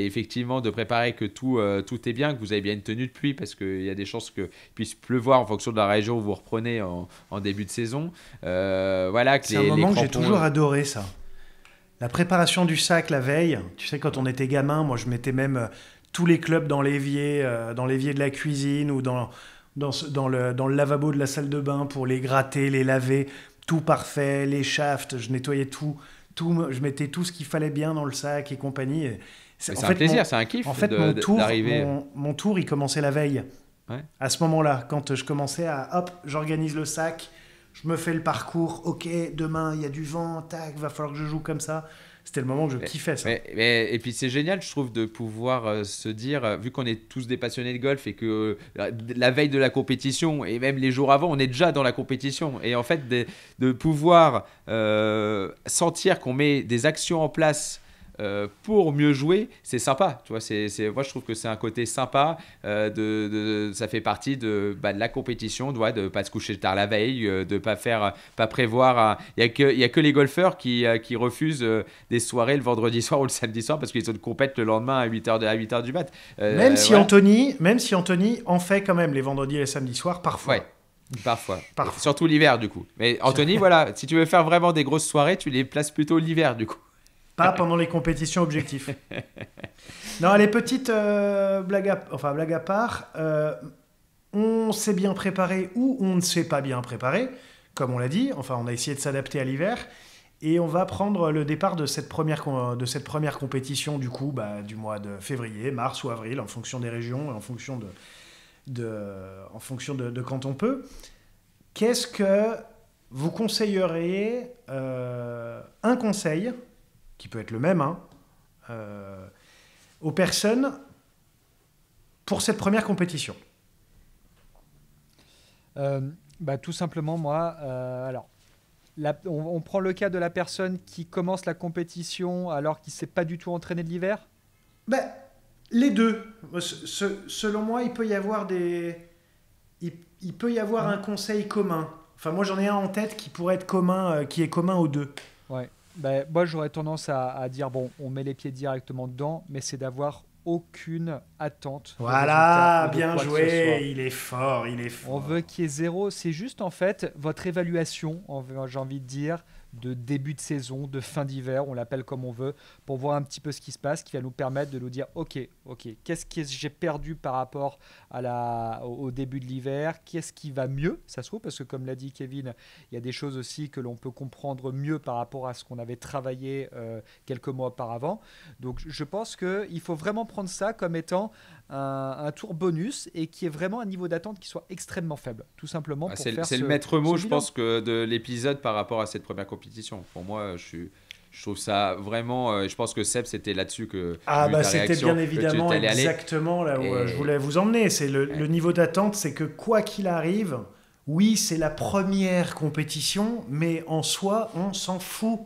effectivement de préparer que tout est bien, que vous avez bien une tenue de pluie parce qu'il y a des chances qu'il puisse pleuvoir en fonction de la région où vous reprenez en début de saison. C'est un moment que j'ai toujours adoré, ça. La préparation du sac la veille. Tu sais, quand on était gamin, moi je mettais même tous les clubs dans l'évier de la cuisine ou dans le lavabo de la salle de bain pour les gratter, les laver, tout parfait, les shafts, je nettoyais tout, je mettais tout ce qu'il fallait bien dans le sac et compagnie. C'est un plaisir, c'est un kiff. En fait, d'arriver. Mon tour, il commençait la veille. Ouais. À ce moment-là, quand je commençais j'organise le sac, je me fais le parcours, ok, demain il y a du vent, tac, va falloir que je joue comme ça. C'était le moment que je kiffais ça. Et puis c'est génial, je trouve, de pouvoir se dire, vu qu'on est tous des passionnés de golf et que la veille de la compétition et même les jours avant, on est déjà dans la compétition. Et en fait, de pouvoir sentir qu'on met des actions en place pour mieux jouer, c'est sympa. Tu vois, moi, je trouve que c'est un côté sympa. Ça fait partie de la compétition, de ne pas se coucher tard la veille, de pas prévoir. Il n'y a que les golfeurs qui refusent des soirées le vendredi soir ou le samedi soir parce qu'ils ont une compète le lendemain à 8h du mat. Même si Anthony en fait quand même les vendredis et les samedis soirs, parfois. Ouais. Parfois. Surtout l'hiver, du coup. Mais Anthony, voilà, si tu veux faire vraiment des grosses soirées, tu les places plutôt l'hiver, du coup. Pas pendant les compétitions objectifs. Non, les petites blagues à part, on s'est bien préparé ou on ne s'est pas bien préparé, comme on l'a dit. Enfin, on a essayé de s'adapter à l'hiver. Et on va prendre le départ de cette première compétition, du coup, du mois de février, mars ou avril, en fonction des régions, en fonction de quand on peut. Qu'est-ce que vous conseilleriez un conseil qui peut être le même, aux personnes pour cette première compétition? Tout simplement, moi, on prend le cas de la personne qui commence la compétition alors qu'il ne s'est pas du tout entraîné de l'hiver. Les deux. Selon moi, il peut y avoir un conseil commun. Enfin, moi, j'en ai un en tête qui pourrait être commun, qui est commun aux deux. Ouais. Moi, j'aurais tendance à dire, on met les pieds directement dedans, mais c'est d'avoir aucune attente. Voilà, bien joué, il est fort. On veut qu'il y ait zéro, c'est juste en fait votre évaluation, j'ai envie de dire, de début de saison, de fin d'hiver, on l'appelle comme on veut, pour voir un petit peu ce qui se passe, qui va nous permettre de nous dire ok, qu'est-ce que j'ai perdu par rapport au début de l'hiver, qu'est-ce qui va mieux, ça se trouve, parce que comme l'a dit Kevin, il y a des choses aussi que l'on peut comprendre mieux par rapport à ce qu'on avait travaillé quelques mois auparavant. Donc je pense qu'il faut vraiment prendre ça comme étant un tour bonus et qui est vraiment un niveau d'attente qui soit extrêmement faible, tout simplement pour faire c'est le maître mot, je pense, que de l'épisode par rapport à cette première compétition. Pour moi, je trouve ça vraiment. Je pense que Seb, c'était là-dessus que. C'était bien évidemment exactement là où je voulais vous emmener. C'est le niveau d'attente, c'est que quoi qu'il arrive, oui, c'est la première compétition, mais en soi, on s'en fout.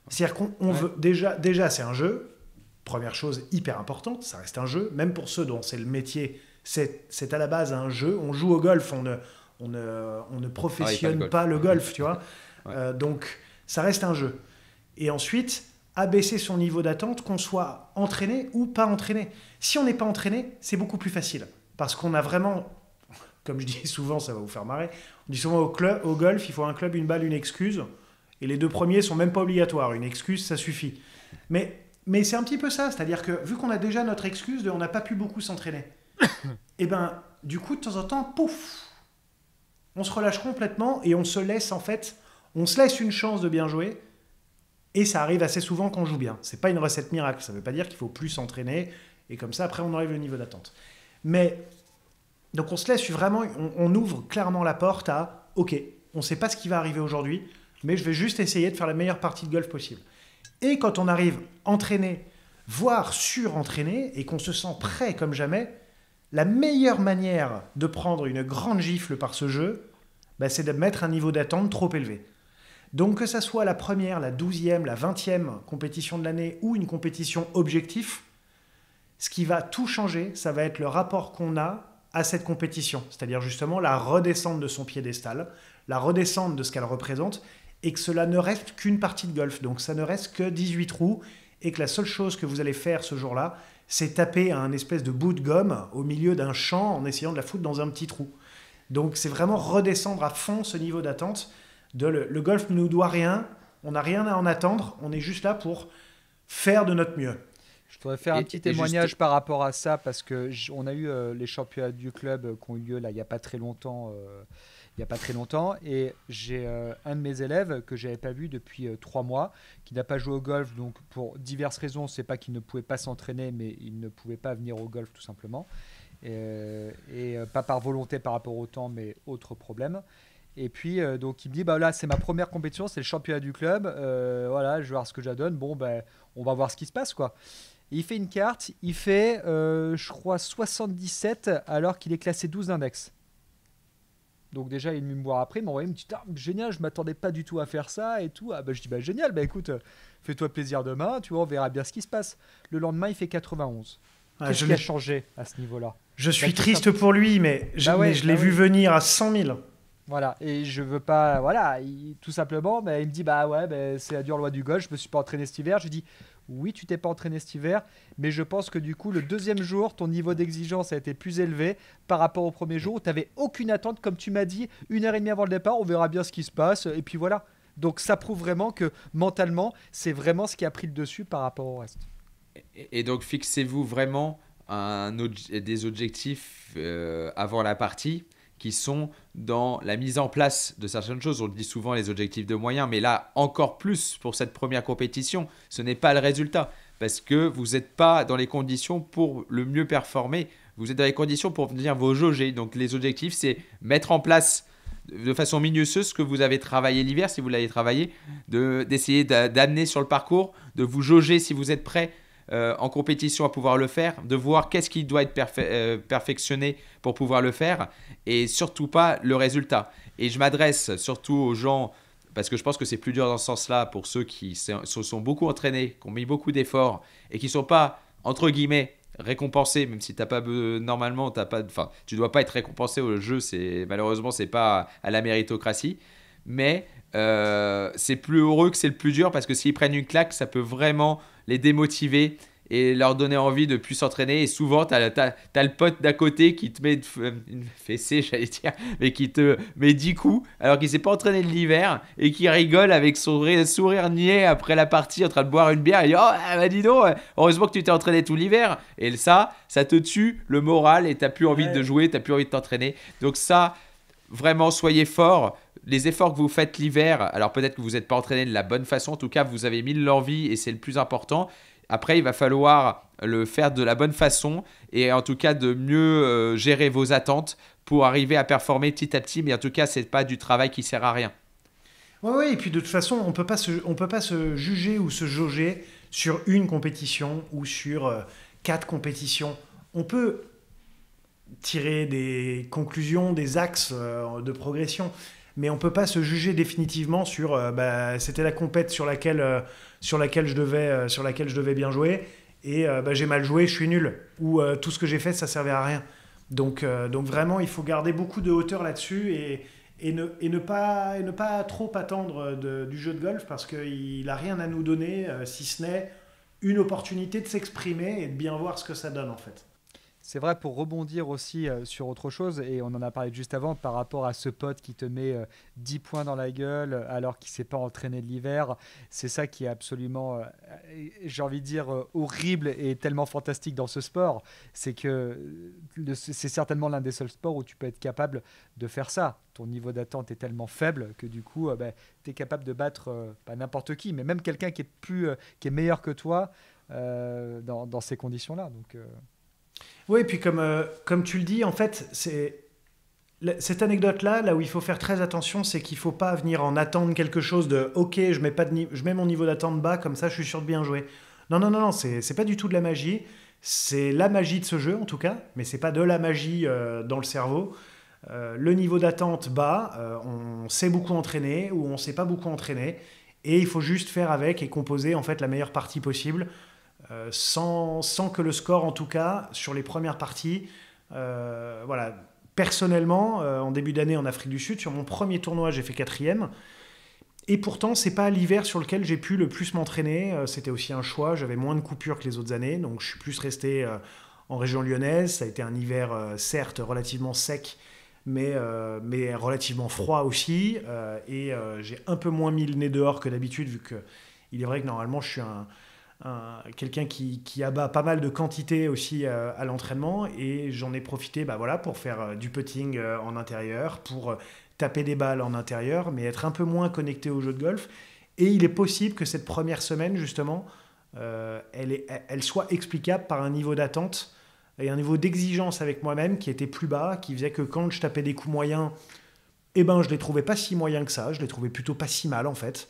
C'est-à-dire qu'on veut déjà, c'est un jeu. Première chose hyper importante, ça reste un jeu. Même pour ceux dont c'est le métier, c'est à la base un jeu. On joue au golf, on ne professionne pas le golf, tu vois. Donc, ça reste un jeu. Et ensuite, abaisser son niveau d'attente, qu'on soit entraîné ou pas entraîné. Si on n'est pas entraîné, c'est beaucoup plus facile. Parce qu'on a vraiment, comme je dis souvent, ça va vous faire marrer, on dit souvent au golf, il faut un club, une balle, une excuse. Et les 2 premiers sont même pas obligatoires. Une excuse, ça suffit. Mais c'est un petit peu ça. C'est-à-dire que vu qu'on a déjà notre excuse, on n'a pas pu beaucoup s'entraîner. Et ben, du coup, de temps en temps, pouf, on se relâche complètement et on se laisse une chance de bien jouer. Et ça arrive assez souvent qu'on joue bien. C'est pas une recette miracle. Ça veut pas dire qu'il faut plus s'entraîner. Et comme ça, après, on enlève le niveau d'attente. Mais, donc on se laisse vraiment, on ouvre clairement la porte à, ok, on sait pas ce qui va arriver aujourd'hui, mais je vais juste essayer de faire la meilleure partie de golf possible. Et quand on arrive entraîné, voire surentraîné, et qu'on se sent prêt comme jamais, la meilleure manière de prendre une grande gifle par ce jeu, c'est de mettre un niveau d'attente trop élevé. Donc que ça soit la première, la 12e, la 20e compétition de l'année ou une compétition objectif, ce qui va tout changer, ça va être le rapport qu'on a à cette compétition. C'est-à-dire justement la redescente de son piédestal, la redescente de ce qu'elle représente, et que cela ne reste qu'une partie de golf. Donc ça ne reste que 18 trous, et que la seule chose que vous allez faire ce jour-là, c'est taper un espèce de bout de gomme au milieu d'un champ en essayant de la foutre dans un petit trou. Donc c'est vraiment redescendre à fond ce niveau d'attente. Le golf ne nous doit rien, on n'a rien à en attendre, on est juste là pour faire de notre mieux. Je voudrais faire un petit témoignage par rapport à ça, parce qu'on a eu les championnats du club qui ont eu lieu là, il n'y a pas très longtemps. Et j'ai un de mes élèves que je n'avais pas vu depuis 3 mois, qui n'a pas joué au golf, donc pour diverses raisons. C'est pas qu'il ne pouvait pas s'entraîner, mais il ne pouvait pas venir au golf tout simplement. Et pas par volonté par rapport au temps, mais autre problème. Et puis, donc, il me dit, là, c'est ma première compétition, c'est le championnat du club. Voilà, je vais voir ce que je donne. Bon, on va voir ce qui se passe, quoi. Et il fait une carte, il fait, je crois, 77, alors qu'il est classé 12 d'index. Donc déjà, il est venu me voir après, il m'a envoyé, il me dit, génial, je m'attendais pas du tout à faire ça et tout. Je dis, génial, écoute, fais-toi plaisir demain, tu vois, on verra bien ce qui se passe. Le lendemain, il fait 91. Qu'est-ce qui a changé à ce niveau-là? Je suis triste pour lui, mais je l'ai vu venir à 100 000. Voilà, et je veux pas, tout simplement, il me dit, c'est la dure loi du golf, je me suis pas entraîné cet hiver. Je lui dis, oui, tu t'es pas entraîné cet hiver, mais je pense que du coup, le deuxième jour, ton niveau d'exigence a été plus élevé par rapport au premier jour où tu n'avais aucune attente, comme tu m'as dit, 1h30 avant le départ, on verra bien ce qui se passe, et puis voilà. Donc ça prouve vraiment que mentalement, c'est vraiment ce qui a pris le dessus par rapport au reste. Et donc, fixez-vous vraiment des objectifs avant la partie qui sont dans la mise en place de certaines choses. On dit souvent les objectifs de moyens, mais là, encore plus pour cette première compétition, ce n'est pas le résultat. Parce que vous n'êtes pas dans les conditions pour le mieux performer. Vous êtes dans les conditions pour venir vous jauger. Donc, les objectifs, c'est mettre en place de façon minutieuse ce que vous avez travaillé l'hiver, si vous l'avez travaillé, d'essayer d'amener sur le parcours, de vous jauger si vous êtes prêt en compétition à pouvoir le faire, de voir qu'est-ce qui doit être perfectionné pour pouvoir le faire, et surtout pas le résultat. Et je m'adresse surtout aux gens, parce que je pense que c'est plus dur dans ce sens-là pour ceux qui se sont beaucoup entraînés, qui ont mis beaucoup d'efforts et qui ne sont pas, entre guillemets, récompensés, même si t'as pas, normalement tu dois pas être récompensé au jeu, malheureusement c'est pas à la méritocratie, mais c'est plus heureux que c'est le plus dur, parce que s'ils prennent une claque, ça peut vraiment les démotiver et leur donner envie de plus s'entraîner. Et souvent, t'as le pote d'à côté qui te met une fessée, j'allais dire, mais qui te met 10 coups alors qu'il s'est pas entraîné de l'hiver et qui rigole avec son sourire niais après la partie en train de boire une bière et dit « Oh, dis donc, heureusement que tu t'es entraîné tout l'hiver !» Et ça te tue le moral et t'as plus envie de jouer, t'as plus envie de t'entraîner. Donc ça, vraiment, soyez forts. Les efforts que vous faites l'hiver, alors peut-être que vous n'êtes pas entraîné de la bonne façon, en tout cas vous avez mis de l'envie et c'est le plus important. Après, il va falloir le faire de la bonne façon et en tout cas de mieux gérer vos attentes pour arriver à performer petit à petit, mais en tout cas, ce n'est pas du travail qui sert à rien. Oui, et puis de toute façon, on peut pas se juger ou se jauger sur une compétition ou sur 4 compétitions. On peut tirer des conclusions, des axes de progression. Mais on peut pas se juger définitivement sur c'était la compète sur laquelle je devais bien jouer et j'ai mal joué, je suis nul, ou tout ce que j'ai fait ça servait à rien. Donc vraiment il faut garder beaucoup de hauteur là-dessus et ne pas trop attendre du jeu de golf parce qu'il a rien à nous donner si ce n'est une opportunité de s'exprimer et de bien voir ce que ça donne en fait. C'est vrai, pour rebondir aussi sur autre chose, et on en a parlé juste avant, par rapport à ce pote qui te met 10 points dans la gueule alors qu'il ne s'est pas entraîné de l'hiver, c'est ça qui est absolument, j'ai envie de dire, horrible et tellement fantastique dans ce sport. C'est que c'est certainement l'un des seuls sports où tu peux être capable de faire ça. Ton niveau d'attente est tellement faible que du coup, tu es capable de battre pas n'importe qui, mais même quelqu'un qui est meilleur que toi dans ces conditions-là. Donc. Oui, et puis comme tu le dis, en fait, cette anecdote-là, là où il faut faire très attention, c'est qu'il ne faut pas venir en attendre quelque chose de « Ok, je mets mon niveau d'attente bas, comme ça je suis sûr de bien jouer ». Non, non, non, non, c'est pas du tout de la magie. C'est la magie de ce jeu, en tout cas, mais c'est pas de la magie dans le cerveau. Le niveau d'attente bas, on s'est beaucoup entraîné ou on ne s'est pas beaucoup entraîné, et il faut juste faire avec et composer en fait la meilleure partie possible. Sans que le score, en tout cas, sur les premières parties, voilà. Personnellement, en début d'année en Afrique du Sud, sur mon premier tournoi, j'ai fait 4e. Et pourtant, c'est pas l'hiver sur lequel j'ai pu le plus m'entraîner. C'était aussi un choix. J'avais moins de coupures que les autres années, donc je suis plus resté en région lyonnaise. Ça a été un hiver, certes, relativement sec, mais relativement froid aussi. J'ai un peu moins mis le nez dehors que d'habitude, vu que il est vrai que normalement, je suis quelqu'un qui abat pas mal de quantité aussi à l'entraînement et j'en ai profité pour faire du putting en intérieur, pour taper des balles en intérieur, mais être un peu moins connecté au jeu de golf. Et il est possible que cette première semaine, justement, elle soit explicable par un niveau d'attente et un niveau d'exigence avec moi-même qui était plus bas, qui faisait que quand je tapais des coups moyens, je les trouvais pas si moyens que ça, je les trouvais plutôt pas si mal en fait.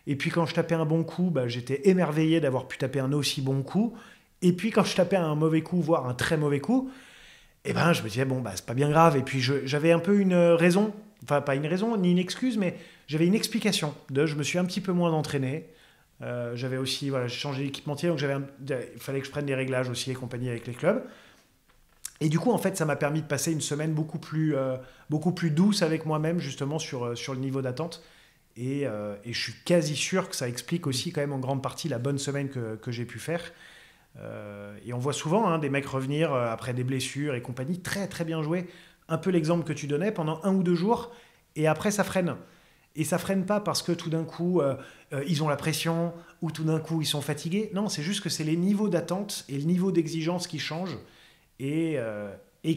Et puis quand je tapais un bon coup, j'étais émerveillé d'avoir pu taper un aussi bon coup. Et puis quand je tapais un mauvais coup, voire un très mauvais coup, je me disais, c'est pas bien grave. Et puis j'avais un peu une raison, enfin pas une raison ni une excuse, mais j'avais une explication. Je me suis un petit peu moins entraîné. J'avais aussi, j'ai changé d'équipementier, donc il fallait que je prenne des réglages aussi et compagnie avec les clubs. Et du coup, en fait, ça m'a permis de passer une semaine beaucoup plus douce avec moi-même, justement, sur le niveau d'attente. Et je suis quasi sûr que ça explique aussi quand même en grande partie la bonne semaine que j'ai pu faire. Et on voit souvent des mecs revenir après des blessures et compagnie, très très bien joué. Un peu l'exemple que tu donnais pendant 1 ou 2 jours, et après ça freine. Et ça freine pas parce que tout d'un coup ils ont la pression ou tout d'un coup ils sont fatigués. Non, c'est juste que c'est les niveaux d'attente et le niveau d'exigence qui changent et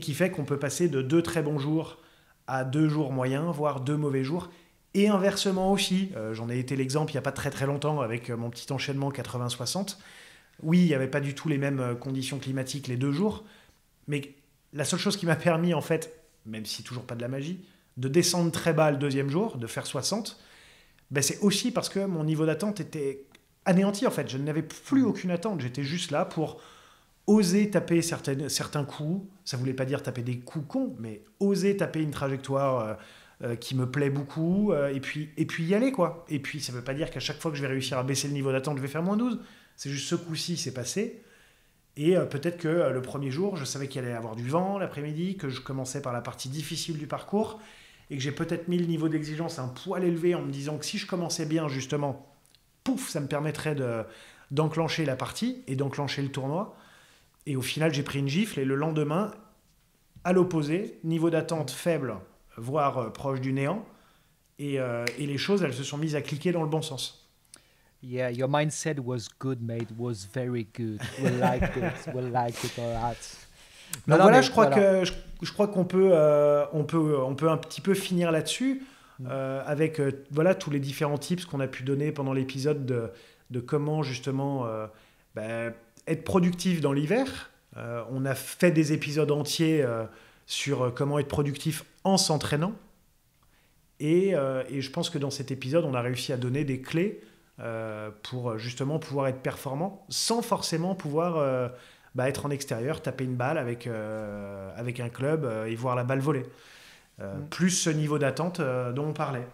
qui fait qu'on peut passer de 2 très bons jours à 2 jours moyens, voire 2 mauvais jours. Et inversement aussi, j'en ai été l'exemple il n'y a pas très très longtemps avec mon petit enchaînement 80-60. Oui, il n'y avait pas du tout les mêmes conditions climatiques les 2 jours, mais la seule chose qui m'a permis en fait, même si toujours pas de la magie, de descendre très bas le 2e jour, de faire 60, c'est aussi parce que mon niveau d'attente était anéanti en fait. Je n'avais plus aucune attente, j'étais juste là pour oser taper certains coups. Ça ne voulait pas dire taper des coups cons, mais oser taper une trajectoire qui me plaît beaucoup, et puis y aller quoi. Et puis ça veut pas dire qu'à chaque fois que je vais réussir à baisser le niveau d'attente, je vais faire moins 12. C'est juste ce coup-ci, c'est passé. Et peut-être que le premier jour, je savais qu'il allait y avoir du vent l'après-midi, que je commençais par la partie difficile du parcours, et que j'ai peut-être mis le niveau d'exigence un poil élevé en me disant que si je commençais bien justement, pouf, ça me permettrait d'enclencher la partie et d'enclencher le tournoi. Et au final, j'ai pris une gifle, et le lendemain, à l'opposé, niveau d'attente faible, voire proche du néant, et les choses, elles se sont mises à cliquer dans le bon sens. Yeah, your mindset was good, mate. Was very good. We liked it. We liked it all right. Donc voilà, je crois qu'on peut un petit peu finir là-dessus avec tous les différents tips qu'on a pu donner pendant l'épisode de comment justement être productif dans l'hiver. On a fait des épisodes entiers sur comment être productif en s'entraînant. Et je pense que dans cet épisode, on a réussi à donner des clés pour justement pouvoir être performant sans forcément pouvoir être en extérieur, taper une balle avec un club et voir la balle voler. Plus ce niveau d'attente dont on parlait.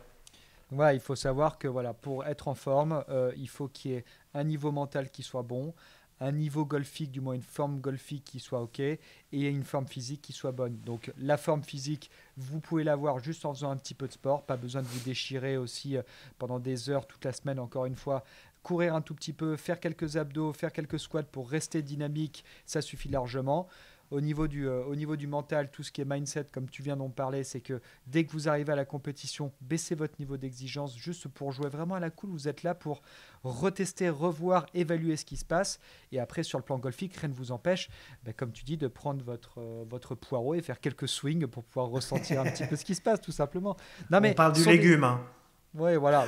Voilà, il faut savoir que pour être en forme, il faut qu'il y ait un niveau mental qui soit bon, un niveau golfique, du moins une forme golfique qui soit OK, et une forme physique qui soit bonne. Donc la forme physique, vous pouvez l'avoir juste en faisant un petit peu de sport, pas besoin de vous déchirer aussi pendant des heures toute la semaine, encore une fois. Courir un tout petit peu, faire quelques abdos, faire quelques squats pour rester dynamique, ça suffit largement. Au niveau du mental, tout ce qui est mindset, comme tu viens d'en parler, c'est que dès que vous arrivez à la compétition, baissez votre niveau d'exigence juste pour jouer vraiment à la cool. Vous êtes là pour retester, revoir, évaluer ce qui se passe. Et après, sur le plan golfique, rien ne vous empêche, comme tu dis, de prendre votre poireau et faire quelques swings pour pouvoir ressentir un petit peu ce qui se passe, tout simplement. Non, mais on parle du légume, hein. Oui, voilà.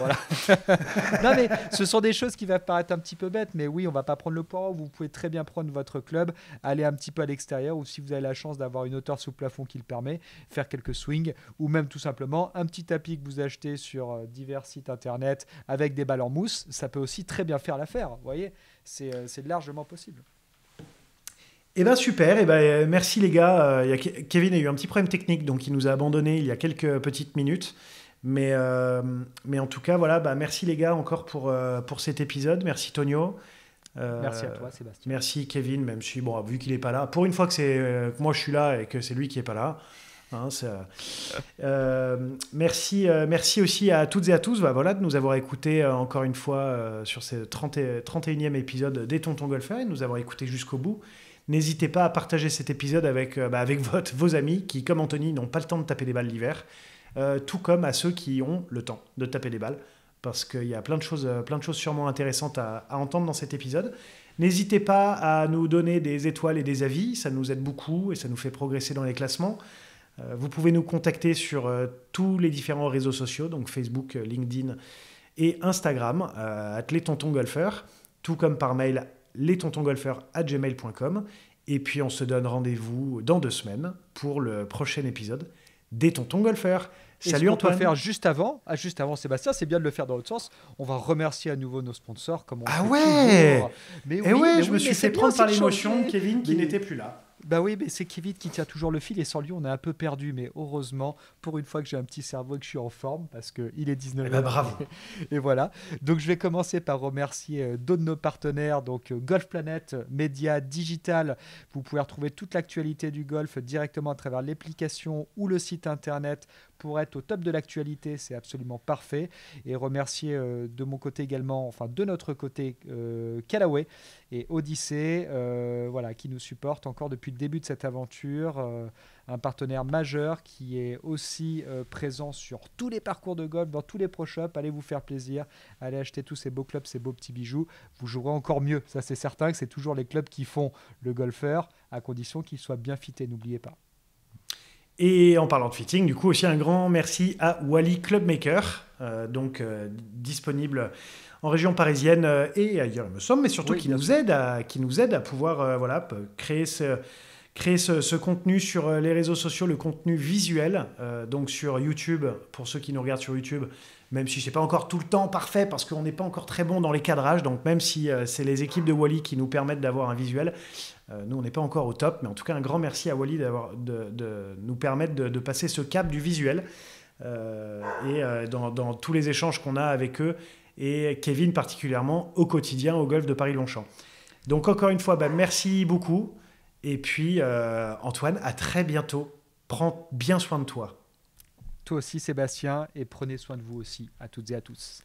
Non, mais ce sont des choses qui vont paraître un petit peu bêtes, mais oui, on ne va pas prendre le poireau. Vous pouvez très bien prendre votre club, aller un petit peu à l'extérieur, ou si vous avez la chance d'avoir une hauteur sous plafond qui le permet, faire quelques swings, ou même tout simplement un petit tapis que vous achetez sur divers sites internet avec des balles en mousse. Ça peut aussi très bien faire l'affaire. Vous voyez, c'est largement possible. Eh bien super, merci les gars. Kevin a eu un petit problème technique, donc il nous a abandonnés il y a quelques petites minutes. Mais en tout cas, merci les gars encore pour cet épisode. Merci Tonio. Merci à toi Sébastien. Merci Kevin, même si, vu qu'il n'est pas là. Pour une fois que moi je suis là et que c'est lui qui n'est pas là. Hein, merci aussi à toutes et à tous de nous avoir écoutés encore une fois sur ce 31e épisode des Tontons Golfeurs et de nous avoir écoutés jusqu'au bout. N'hésitez pas à partager cet épisode avec vos amis qui, comme Anthony, n'ont pas le temps de taper des balles l'hiver. Tout comme à ceux qui ont le temps de taper des balles, parce qu'il y a plein de choses sûrement intéressantes à entendre dans cet épisode. N'hésitez pas à nous donner des étoiles et des avis, ça nous aide beaucoup et ça nous fait progresser dans les classements. Vous pouvez nous contacter sur tous les différents réseaux sociaux, donc Facebook, LinkedIn et Instagram, @lestonsgolfeurs, tout comme par mail lestonsgolfeurs@gmail.com. Et puis on se donne rendez-vous dans 2 semaines pour le prochain épisode des Tontons Golfeurs. Salut Antoine. On peut faire juste avant Sébastien, c'est bien de le faire dans l'autre sens. On va remercier à nouveau nos sponsors comme on fait toujours. Je me suis fait prendre par l'émotion de Kevin qui n'était plus là. Oui, mais c'est Kevin qui tient toujours le fil et sans lui, on est un peu perdu. Mais heureusement, pour une fois que j'ai un petit cerveau et que je suis en forme, parce qu'il est 19h. Bravo. Et voilà. Donc, je vais commencer par remercier deux de nos partenaires, donc Golf Planet, média digital. Vous pouvez retrouver toute l'actualité du golf directement à travers l'application ou le site internet pour être au top de l'actualité. C'est absolument parfait. Et remercier de mon côté également, enfin de notre côté, Callaway et Odyssey, qui nous supportent encore depuis le début de cette aventure. Un partenaire majeur qui est aussi présent sur tous les parcours de golf, dans tous les pro shops. Allez vous faire plaisir, allez acheter tous ces beaux clubs, ces beaux petits bijoux. Vous jouerez encore mieux, ça c'est certain que c'est toujours les clubs qui font le golfeur, à condition qu'ils soient bien fités, n'oubliez pas. Et en parlant de fitting, du coup aussi un grand merci à Wally Clubmaker, disponible en région parisienne et ailleurs il me semble, mais surtout qui nous aide à pouvoir créer ce contenu sur les réseaux sociaux, le contenu visuel, donc sur YouTube, pour ceux qui nous regardent sur YouTube, même si c'est pas encore tout le temps parfait parce qu'on n'est pas encore très bon dans les cadrages, donc même si c'est les équipes de Wally qui nous permettent d'avoir un visuel, nous on n'est pas encore au top, mais en tout cas un grand merci à Wally de nous permettre de passer ce cap du visuel dans tous les échanges qu'on a avec eux et Kevin particulièrement au quotidien au golf de Paris-Longchamp. Donc encore une fois, merci beaucoup. Et puis, Antoine, à très bientôt. Prends bien soin de toi. Toi aussi, Sébastien, et prenez soin de vous aussi, à toutes et à tous.